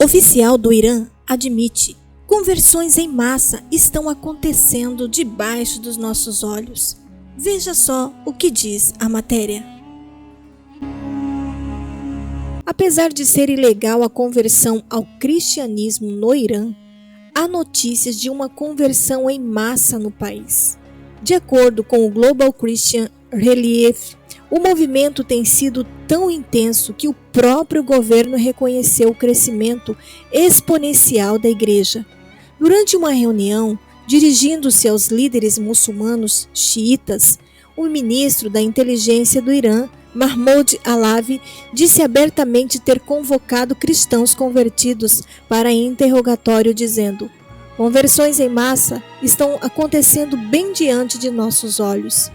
Oficial do Irã admite: conversões em massa estão acontecendo debaixo dos nossos olhos. Veja só o que diz a matéria. Apesar de ser ilegal a conversão ao cristianismo no Irã, há notícias de uma conversão em massa no país. De acordo com o Global Christian Relief, o movimento tem sido tão intenso que o próprio governo reconheceu o crescimento exponencial da igreja. Durante uma reunião, dirigindo-se aos líderes muçulmanos xiitas, o ministro da inteligência do Irã, Mahmoud Alavi, disse abertamente ter convocado cristãos convertidos para interrogatório, dizendo: conversões em massa estão acontecendo bem diante de nossos olhos.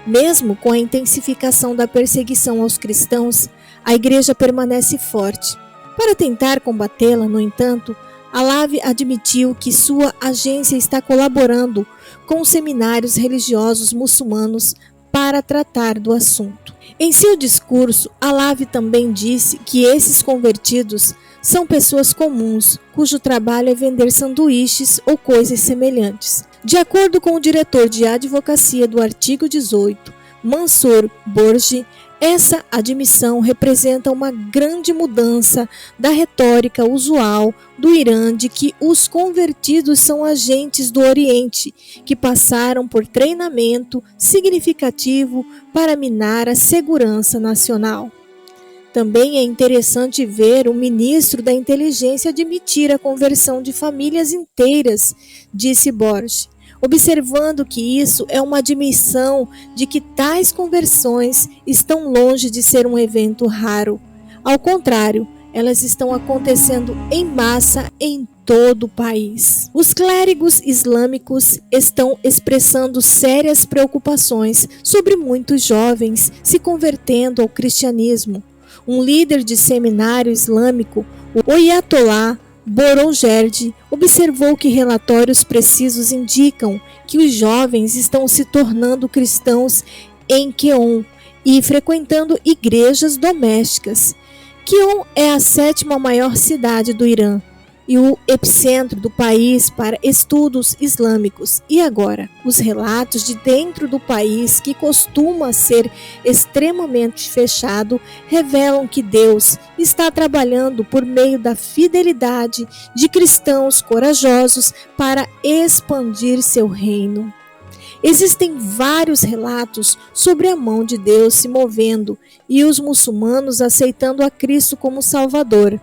Mesmo com a intensificação da perseguição aos cristãos, a igreja permanece forte. Para tentar combatê-la, no entanto, Alavi admitiu que sua agência está colaborando com seminários religiosos muçulmanos para tratar do assunto. Em seu discurso, Alavi também disse que esses convertidos são pessoas comuns, cujo trabalho é vender sanduíches ou coisas semelhantes. De acordo com o diretor de advocacia do artigo 18, Mansour Borji, essa admissão representa uma grande mudança da retórica usual do Irã de que os convertidos são agentes do Oriente, que passaram por treinamento significativo para minar a segurança nacional. Também é interessante ver o ministro da inteligência admitir a conversão de famílias inteiras, disse Borges, observando que isso é uma admissão de que tais conversões estão longe de ser um evento raro. Ao contrário, elas estão acontecendo em massa em todo o país. Os clérigos islâmicos estão expressando sérias preocupações sobre muitos jovens se convertendo ao cristianismo. Um líder de seminário islâmico, o Ayatollah Boroujerdi, observou que relatórios precisos indicam que os jovens estão se tornando cristãos em Queon e frequentando igrejas domésticas. Queon é a 7ª maior cidade do Irã e o epicentro do país para estudos islâmicos. E agora, os relatos de dentro do país, que costuma ser extremamente fechado, revelam que Deus está trabalhando por meio da fidelidade de cristãos corajosos para expandir seu reino. Existem vários relatos sobre a mão de Deus se movendo e os muçulmanos aceitando a Cristo como Salvador.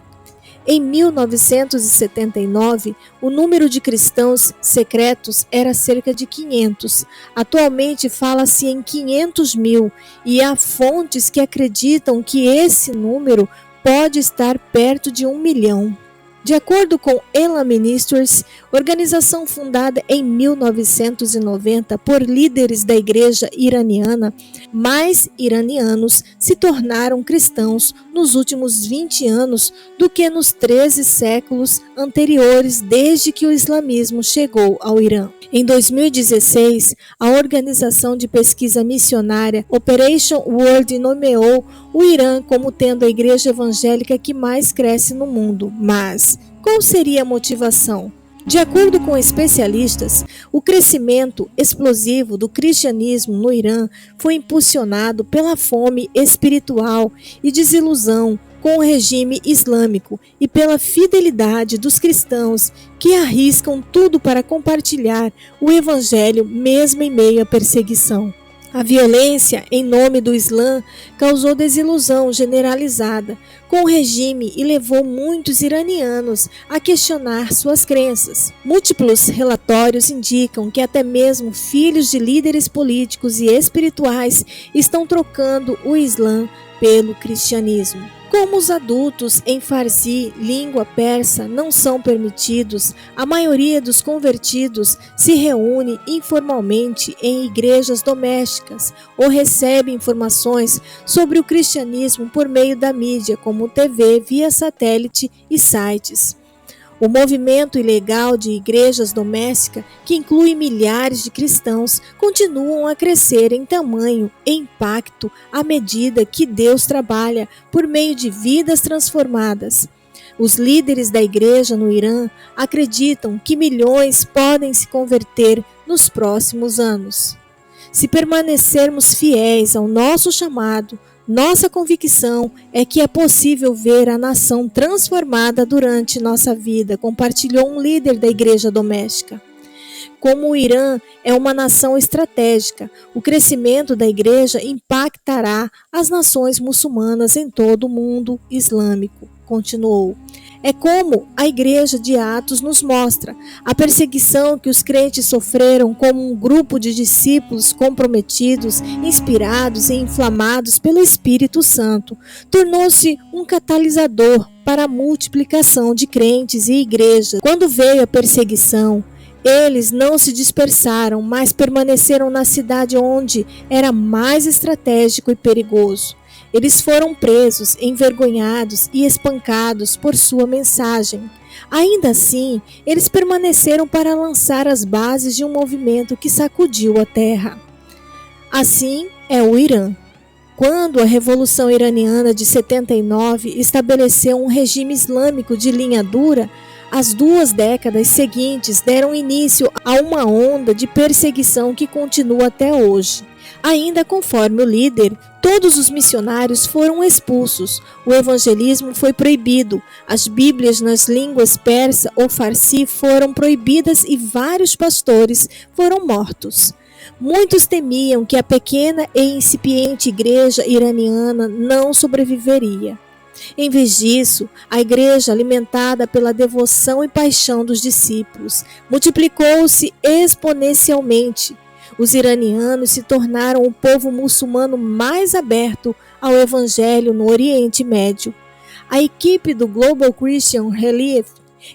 Em 1979, o número de cristãos secretos era cerca de 500. Atualmente fala-se em 500 mil e há fontes que acreditam que esse número pode estar perto de 1 milhão. De acordo com Elam Ministries, organização fundada em 1990 por líderes da igreja iraniana, mais iranianos se tornaram cristãos nos últimos 20 anos do que nos 13 séculos anteriores, desde que o islamismo chegou ao Irã. Em 2016, a organização de pesquisa missionária Operation World nomeou o Irã como tendo a igreja evangélica que mais cresce no mundo. Mas qual seria a motivação? De acordo com especialistas, o crescimento explosivo do cristianismo no Irã foi impulsionado pela fome espiritual e desilusão com o regime islâmico e pela fidelidade dos cristãos que arriscam tudo para compartilhar o evangelho mesmo em meio à perseguição. A violência em nome do Islã causou desilusão generalizada com o regime e levou muitos iranianos a questionar suas crenças. Múltiplos relatórios indicam que até mesmo filhos de líderes políticos e espirituais estão trocando o Islã pelo cristianismo. Como os adultos em Farsi, língua persa, não são permitidos, a maioria dos convertidos se reúne informalmente em igrejas domésticas ou recebe informações sobre o cristianismo por meio da mídia, como TV, via satélite e sites. O movimento ilegal de igrejas domésticas, que inclui milhares de cristãos, continuam a crescer em tamanho e impacto à medida que Deus trabalha por meio de vidas transformadas. Os líderes da igreja no Irã acreditam que milhões podem se converter nos próximos anos. Se permanecermos fiéis ao nosso chamado, nossa convicção é que é possível ver a nação transformada durante nossa vida, compartilhou um líder da igreja doméstica. Como o Irã é uma nação estratégica, o crescimento da igreja impactará as nações muçulmanas em todo o mundo islâmico, continuou. É como a igreja de Atos nos mostra, a perseguição que os crentes sofreram como um grupo de discípulos comprometidos, inspirados e inflamados pelo Espírito Santo, tornou-se um catalisador para a multiplicação de crentes e igrejas. Quando veio a perseguição, eles não se dispersaram, mas permaneceram na cidade onde era mais estratégico e perigoso. Eles foram presos, envergonhados e espancados por sua mensagem. Ainda assim, eles permaneceram para lançar as bases de um movimento que sacudiu a terra. Assim é o Irã. Quando a Revolução Iraniana de 79 estabeleceu um regime islâmico de linha dura, as 2 décadas seguintes deram início a uma onda de perseguição que continua até hoje. Ainda conforme o líder, todos os missionários foram expulsos, o evangelismo foi proibido, as bíblias nas línguas persa ou farsi foram proibidas e vários pastores foram mortos. Muitos temiam que a pequena e incipiente igreja iraniana não sobreviveria. Em vez disso, a igreja, alimentada pela devoção e paixão dos discípulos, multiplicou-se exponencialmente. Os iranianos se tornaram o povo muçulmano mais aberto ao evangelho no Oriente Médio. A equipe do Global Christian Relief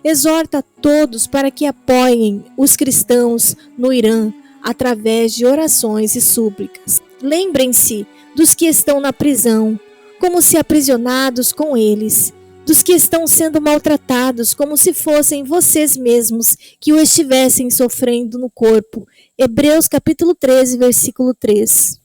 exorta a todos para que apoiem os cristãos no Irã através de orações e súplicas. Lembrem-se dos que estão na prisão, como se aprisionados com eles, dos que estão sendo maltratados como se fossem vocês mesmos que o estivessem sofrendo no corpo. Hebreus capítulo 13, versículo 3.